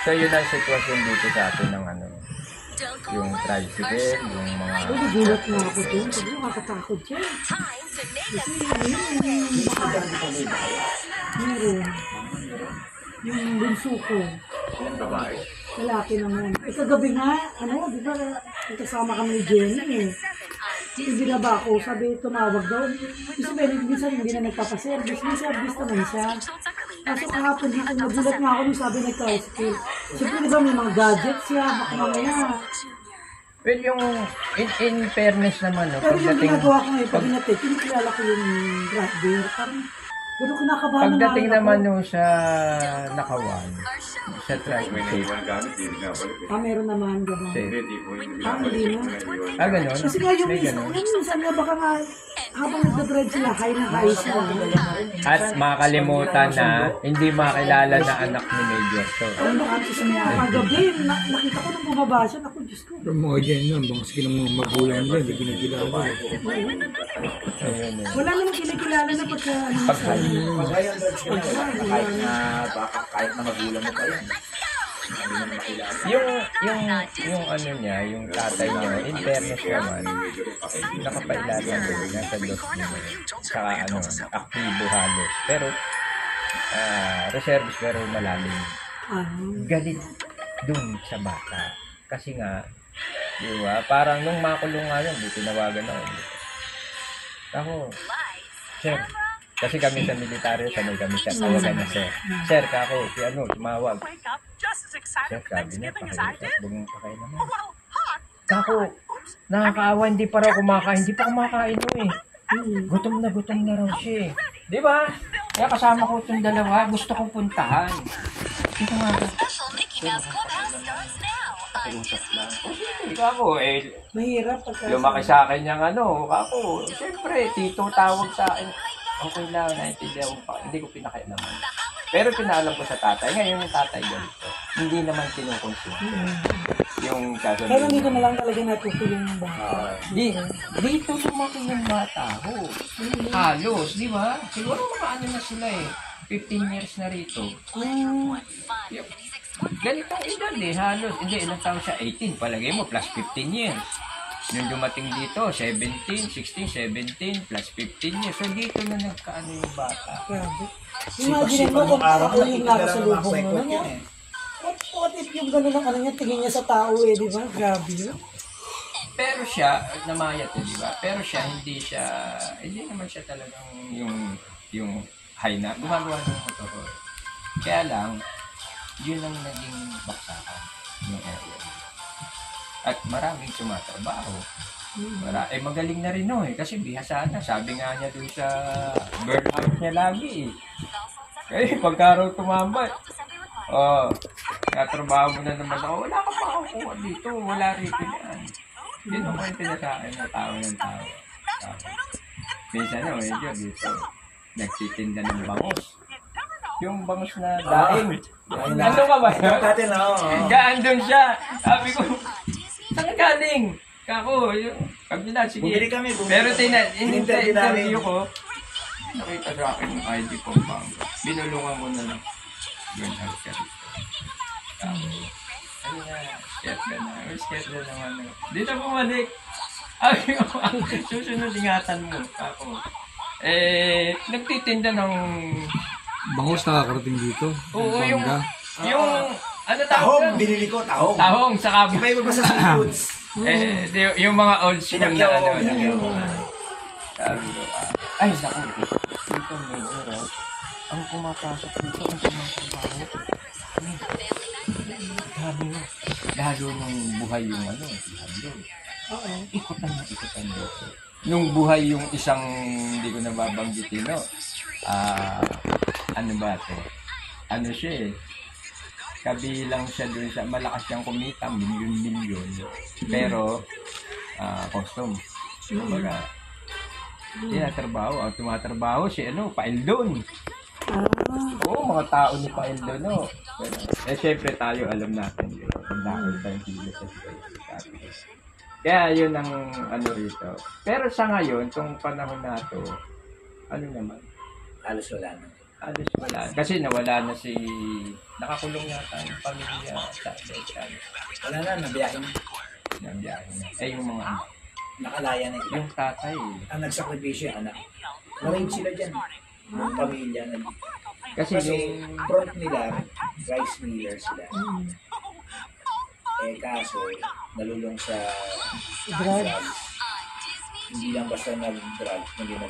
So yun ang sitwasyon dito sa atin ng ano, yung tricycle, yung mga... Nagulat na ako doon. Sabi ko, nakakatakot siya. Kasi meron. Yung bunso ko. Yung babae. Lalaki naman. Kagabi nga, di ba, kasama kami ni Jenny eh. Yung binaba ko, sabi, tumawag daw. Sabi, minsan hindi na nagpapaservice. May service naman siya. Kaso kahapon dito, nagulat nga ako nung sabi nag-tricycle. Siyempre, di ba, may mga gadgets siya. Baka mamaya. Well, yung in fairness naman, no, Pero yung ginagawa ko ngayon, pag hinatid, kinikilala ko yung driver. Parang, gano'n kinakabahan pagdating naman no, sa nakawan, sa May tricycle. naiwan gamit, hindi nga balik. meron naman, gano'n. Hindi, di po yung Hindi na. Ganon? Kasi nga yung May minsan, ganon. minsan nga baka nga, habang nagdadrive sila, high na high sila. At makakalimutan na hindi makilala na anak ni Major. So, Ano ba kasi sa mga kagabi, nakita ko nung bumaba siya, naku, Diyos ko. Pero mga dyan yun, baka sige ng mga magulang nila, hindi kinakilala. ayun eh. Wala namang kinikilala na pagka, Magayon drugs ka na. Kahit na baka kahit na magulang mo pa yan. Hindi mo makilala. Yung ano niya, yung tatay niya, in fairness naman, nakapailalan doon, nasa dos niya. Saka ano, aktibo halos. Pero, reservice pero malalim. Galit dun sa bata. Kasi nga, di ba, parang nung makulong nga yun, di tinawagan ako. Ako, sir, kasi kami sa militaryo, sanay kami sa tawagan na sir. Sir, kako, si ano, tumawag. Sir, sabi niya, pakailan, huwag mong pakailan. Kako, nakakaawa, hindi pa raw kumakain. Hindi pa kumakain mo eh. Gutom na raw siya eh. Di ba? Kaya kasama ko itong dalawa, gusto kong puntahan. Dito nga ba? Pakiusap lang. Kako, eh, mahirap pagka. lumaki sa akin yung ano, kako, siyempre, tito tawag sa akin. Okay lang, naintindihan ko pa. Hindi ko pinakailaman. Pero pinaalam ko sa tatay. Ngayon yung tatay ganito. Hindi naman kinukonsumo. Yung sasabihin. Pero dito na lang talaga natutulong ng bata. Dito lumaki yung bata ko. Halos, di ba? Siguro mga ano na sila eh. 15 years na rito. Ganitong edad eh, halos. Hindi, ilang taon siya? 18. Palagay mo, plus 15 years. Nung dumating dito, 17, 16, 17, plus 15 years. So dito na nagkaano yung bata. Grabe. Imagine mo kung ako yung nasa lubong mo na niya. What if yung gano'n ang ano niya, tingin niya sa tao eh, di ba? Grabe yun. Pero siya, namayat eh, di ba? Pero siya, hindi naman siya talagang yung high na, gumagawa ng motor. Kaya lang, yun ang naging baksakan yung area. At maraming tumatrabaho. Magaling na rin no eh, kasi bihasa na. Sabi nga niya dun sa burnout niya lagi eh. Kaya pagkaraw tumambay, natrabaho mo na naman ako, wala ka pa ako dito, wala rito yan. Yun ang kwento sa akin na tao ng tao. Minsan na, medyo dito, nagtitinda ng bangus. Yung bangus na daing. Ano ka ba yun? Natin na ako. Gaan doon siya. Sabi ko, saan galing? Kako, yung kabila, sige. Bumili kami, Pero Interview namin. interview ko, nakita sa akin yung ID ko bang. Binulungan ko na lang. Yun, ang sarili. Ano na, scared ka na. Scared na naman. Dito bumalik. Sabi ko, susunod ingatan mo. Kako. Nagtitinda ng... Bangus nakakarating dito. Oo, yung... Bangga. Ano tawag Tahong, ka? binili ko, tahong. Tahong, saka... Iba iba sa seafoods. Yung mga old school na Pinagyaw, ano. pinagyaw. Sabi ko, ay, naku, dito medyo, ang pumapasok dito, ang sumatrabaho. Sabi mo, lalo nung buhay yung ano, ikutan dito. Nung buhay yung isang, hindi ko nababanggitin, no? Ano ba ito? Ano siya eh? Kabilang siya dun sa, malakas siyang kumita, milyon-milyon. Pero, custom. Kumbaga, tinatrabaho. Ang tumatrabaho si Paildon. Oo, mga tao ni Paildon, no? Siyempre tayo, alam natin yun. Pagdakil tayong kilo sa kaya yun ang ano rito. Pero sa ngayon, itong panahon na to, ano naman? Halos wala na. halos wala. Kasi nawala na si... Nakakulong yata yung pamilya sa Betan. Wala na, nabiyahin na. Nabiyahe na. Eh, yung mga anak. Nakalaya na ito. Yung tatay. Ang nagsakripisyo yung anak. Maraming sila dyan. Yung pamilya na. Kasi Kasi yung... front nila, rice miller sila. Eh kaso, nalulong sa Drugs. drugs. Hindi lang basta nag-drugs, naging